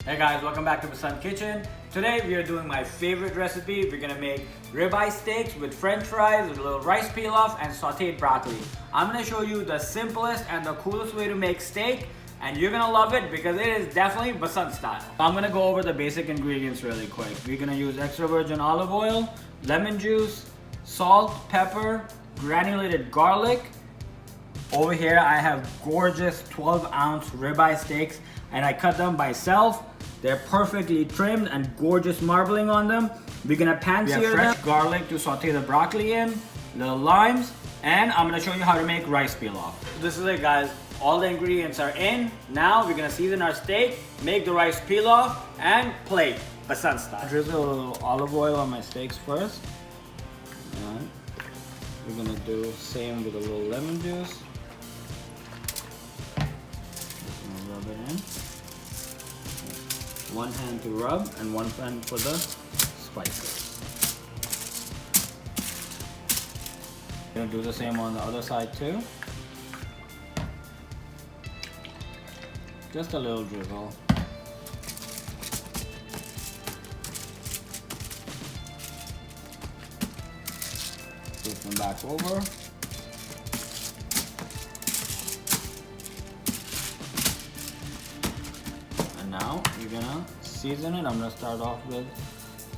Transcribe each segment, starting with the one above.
Hey guys, welcome back to the Sun Kitchen. Today we are doing my favorite recipe. We're gonna make ribeye steaks with French fries, with a little rice pilaf, and sautéed broccoli. I'm gonna show you the simplest and the coolest way to make steak, and you're gonna love it because it is definitely Basant style. I'm gonna go over the basic ingredients really quick. We're gonna use extra virgin olive oil, lemon juice, salt, pepper, granulated garlic. Over here I have gorgeous 12-ounce ribeye steaks, and I cut them myself. They're perfectly trimmed and gorgeous marbling on them. We're gonna pan-sear them. Fresh garlic to saute the broccoli in, little limes, and I'm gonna show you how to make rice pilaf. This is it, guys. All the ingredients are in. Now we're gonna season our steak, make the rice pilaf, and plate Basant style. Drizzle a little olive oil on my steaks first. And we're gonna do the same with a little lemon juice. Just gonna rub it in. One hand to rub and one hand for the spices. Gonna do the same on the other side too. Just a little drizzle. Flip them back over. Now you're gonna season it. I'm gonna start off with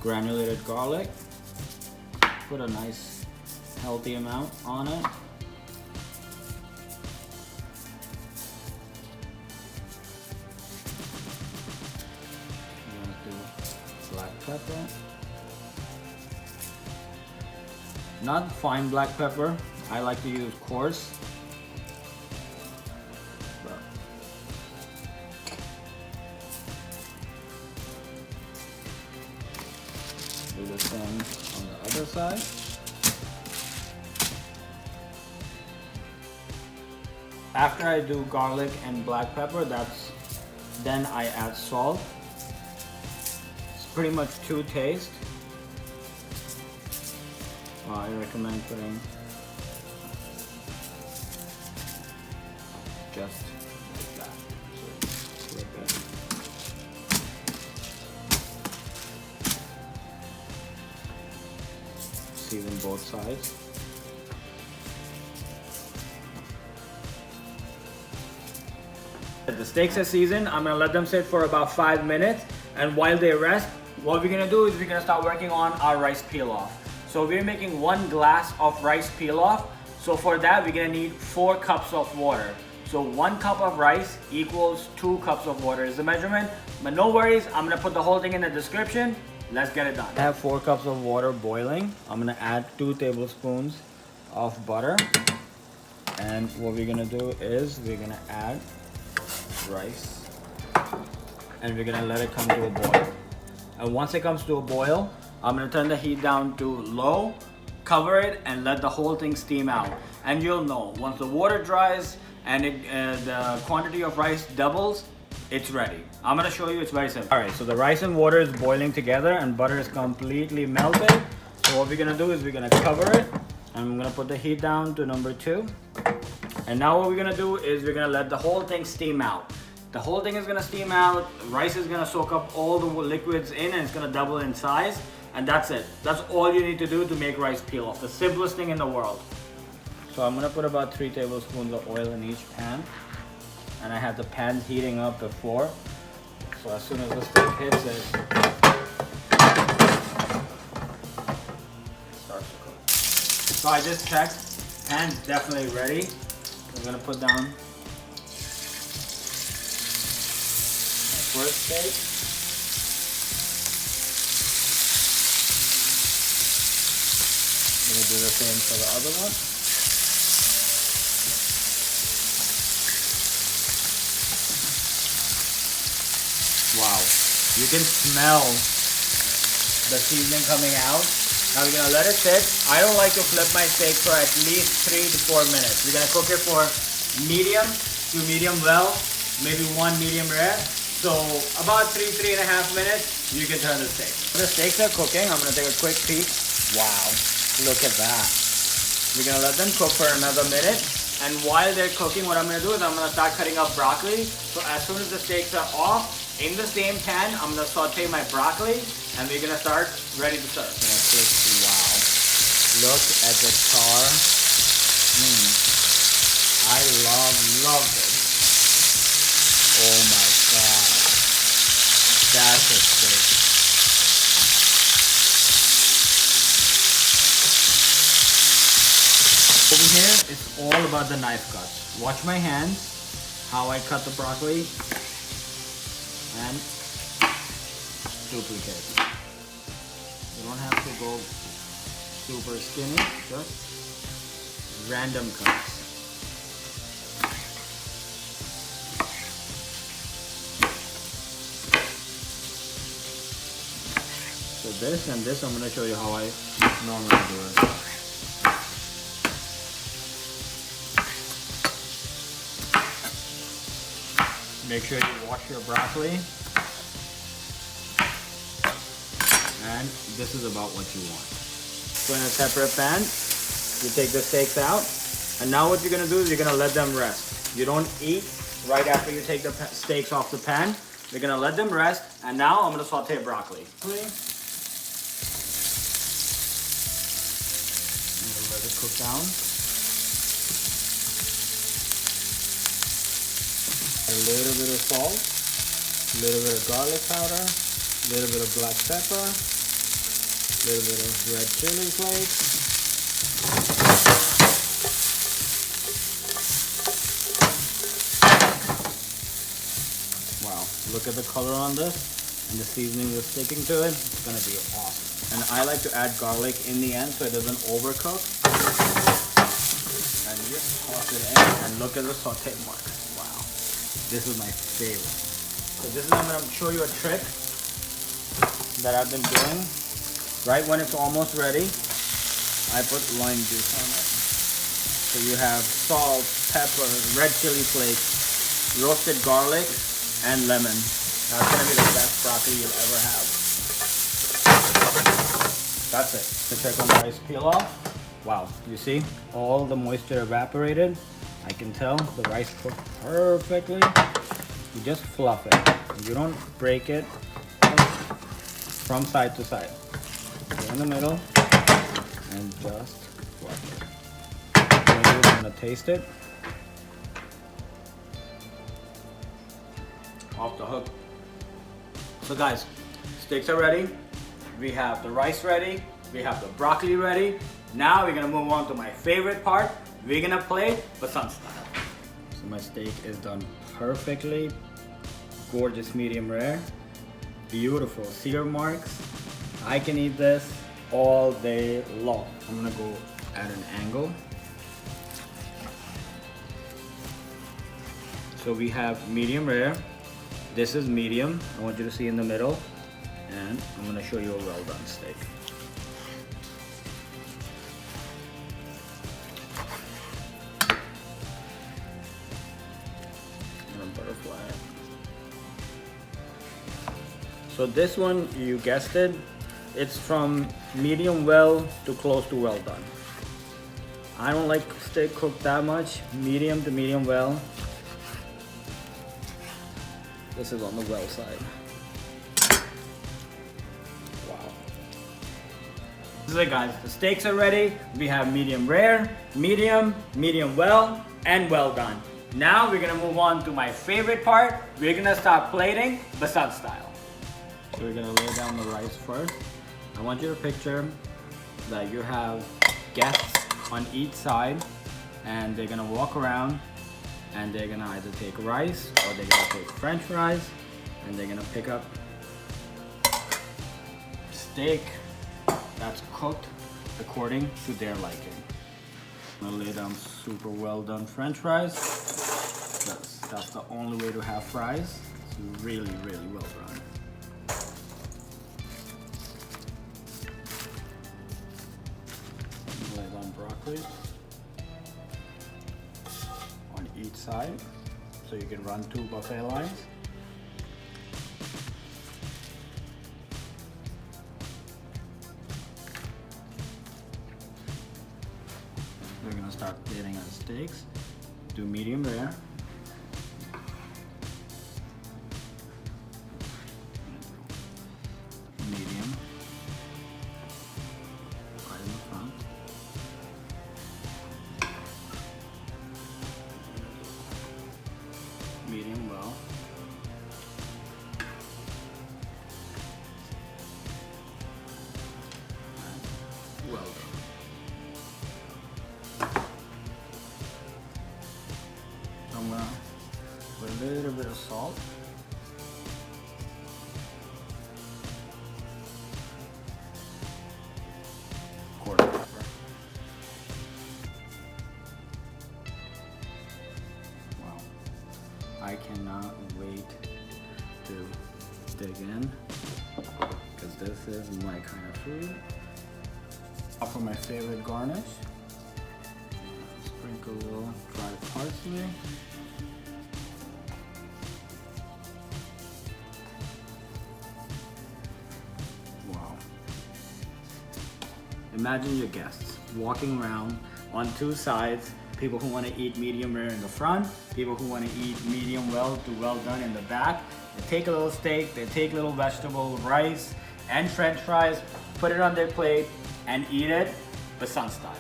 granulated garlic. Put a nice healthy amount on it. I'm gonna do black pepper. Not fine black pepper. I like to use coarse. Do the same on the other side. After I do garlic and black pepper, then I add salt. It's pretty much to taste. I recommend putting just like that. So flip it. Season both sides. The steaks are seasoned. I'm gonna let them sit for about 5 minutes, and while they rest, what we're gonna do is we're gonna start working on our rice pilaf. So we're making 1 glass of rice pilaf. So for that, we're gonna need 4 cups of water. So 1 cup of rice equals 2 cups of water is the measurement. But no worries, I'm gonna put the whole thing in the description. Let's get it done. I have 4 cups of water boiling. I'm gonna add 2 tablespoons of butter. And what we're gonna do is we're gonna add rice. And we're gonna let it come to a boil. And once it comes to a boil, I'm gonna turn the heat down to low, cover it, and let the whole thing steam out. And you'll know, once the water dries and the quantity of rice doubles, it's ready. I'm gonna show you, it's very simple. All right, so the rice and water is boiling together and butter is completely melted. So what we're gonna do is we're gonna cover it. I'm gonna put the heat down to number 2. And now what we're gonna do is we're gonna let the whole thing steam out. The whole thing is gonna steam out. Rice is gonna soak up all the liquids in, and it's gonna double in size. And that's it. That's all you need to do to make rice pilaf. The simplest thing in the world. So I'm gonna put about 3 tablespoons of oil in each pan. And I had the pan heating up before. So as soon as the steak hits it, it starts to cook. So I just checked, pan's definitely ready. I'm gonna put down my first steak. I'm gonna do the same for the other one. Wow, you can smell the seasoning coming out. Now we're gonna let it sit. I don't like to flip my steak for at least 3 to 4 minutes. We're gonna cook it for medium to medium well, maybe 1 medium rare. So about 3.5 minutes, you can turn the steak. The steaks are cooking. I'm gonna take a quick peek. Wow, look at that. We're gonna let them cook for another minute. And while they're cooking, what I'm gonna do is I'm gonna start cutting up broccoli. So as soon as the steaks are off, In the same pan, I'm gonna saute my broccoli and we're gonna start ready to serve. Wow, look at the char. I love this. Oh my God, that's a steak. Over here, it's all about the knife cuts. Watch my hands, how I cut the broccoli, and duplicate. You don't have to go super skinny, just random cuts. So this and this, I'm going to show you how I normally do it. Make sure you wash your broccoli. And this is about what you want. So in a separate pan, you take the steaks out. And now what you're gonna do is you're gonna let them rest. You don't eat right after you take the steaks off the pan. You're gonna let them rest. And now I'm gonna saute broccoli. I'm gonna let it cook down. A little bit of salt, a little bit of garlic powder, a little bit of black pepper, a little bit of red chili flakes. Wow, look at the color on this and the seasoning is sticking to it. It's gonna be awesome. And I like to add garlic in the end so it doesn't overcook. And just toss it in and look at the saute mark. Wow. This is my favorite. So this is, I'm going to show you a trick that I've been doing. Right when it's almost ready, I put lime juice on it. So you have salt, pepper, red chili flakes, roasted garlic, and lemon. That's going to be the best broccoli you'll ever have. That's it. To check on the rice pilaf. Wow, you see all the moisture evaporated. I can tell the rice cooked perfectly. You just fluff it. You don't break it from side to side. Go in the middle and just fluff it. I'm gonna taste it. Off the hook. So guys, steaks are ready. We have the rice ready. We have the broccoli ready. Now we're gonna move on to my favorite part. We're gonna play Basant style. So my steak is done perfectly. Gorgeous medium rare. Beautiful sear marks. I can eat this all day long. I'm gonna go at an angle. So we have medium rare. This is medium. I want you to see in the middle. And I'm gonna show you a well done steak. Butterfly. So this one, you guessed it, it's from medium well to close to well done. I don't like steak cooked that much. Medium to medium well. This is on the well side. Wow. This is it guys, the steaks are ready. We have medium rare, medium well, and well done. Now we're gonna move on to my favorite part. We're gonna start plating Basant style. So we're gonna lay down the rice first. I want you to picture that you have guests on each side and they're gonna walk around and they're gonna either take rice or they're gonna take French fries and they're gonna pick up steak that's cooked according to their liking. I'm gonna lay down super well done French fries. That's the only way to have fries. It's really well done. Lay down broccoli on each side so you can run 2 buffet lines. We're gonna start plating our steaks. Do medium rare. in, because this is my kind of food. For my favorite garnish, sprinkle a little dried parsley. Wow. Imagine your guests walking around on two sides, people who want to eat medium rare in the front, people who want to eat medium well to well done in the back. They take a little steak, they take little vegetable, rice, and French fries, put it on their plate, and eat it Basan style.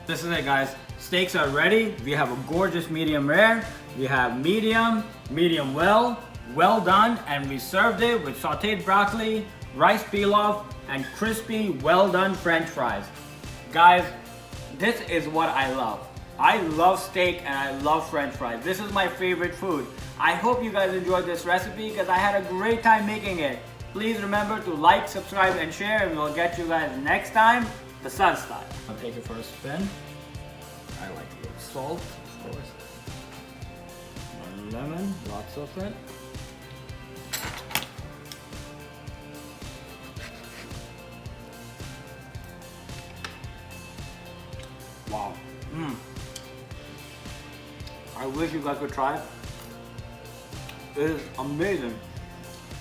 This is it, guys. Steaks are ready. We have a gorgeous medium rare. We have medium, medium well, well done, and we served it with sautéed broccoli, rice pilaf, and crispy, well done French fries. Guys, this is what I love. I love steak and I love French fries. This is my favorite food. I hope you guys enjoyed this recipe because I had a great time making it. Please remember to like, subscribe, and share, and we'll get you guys next time, the sun style. I'll take it for a spin. I like a little salt, of course. Lemon, lots of it. Wow. I wish you guys could try it. It is amazing.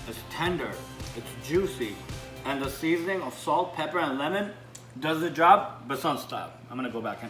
It's tender, it's juicy, and the seasoning of salt, pepper, and lemon does the job, Basan style. I'm gonna go back in.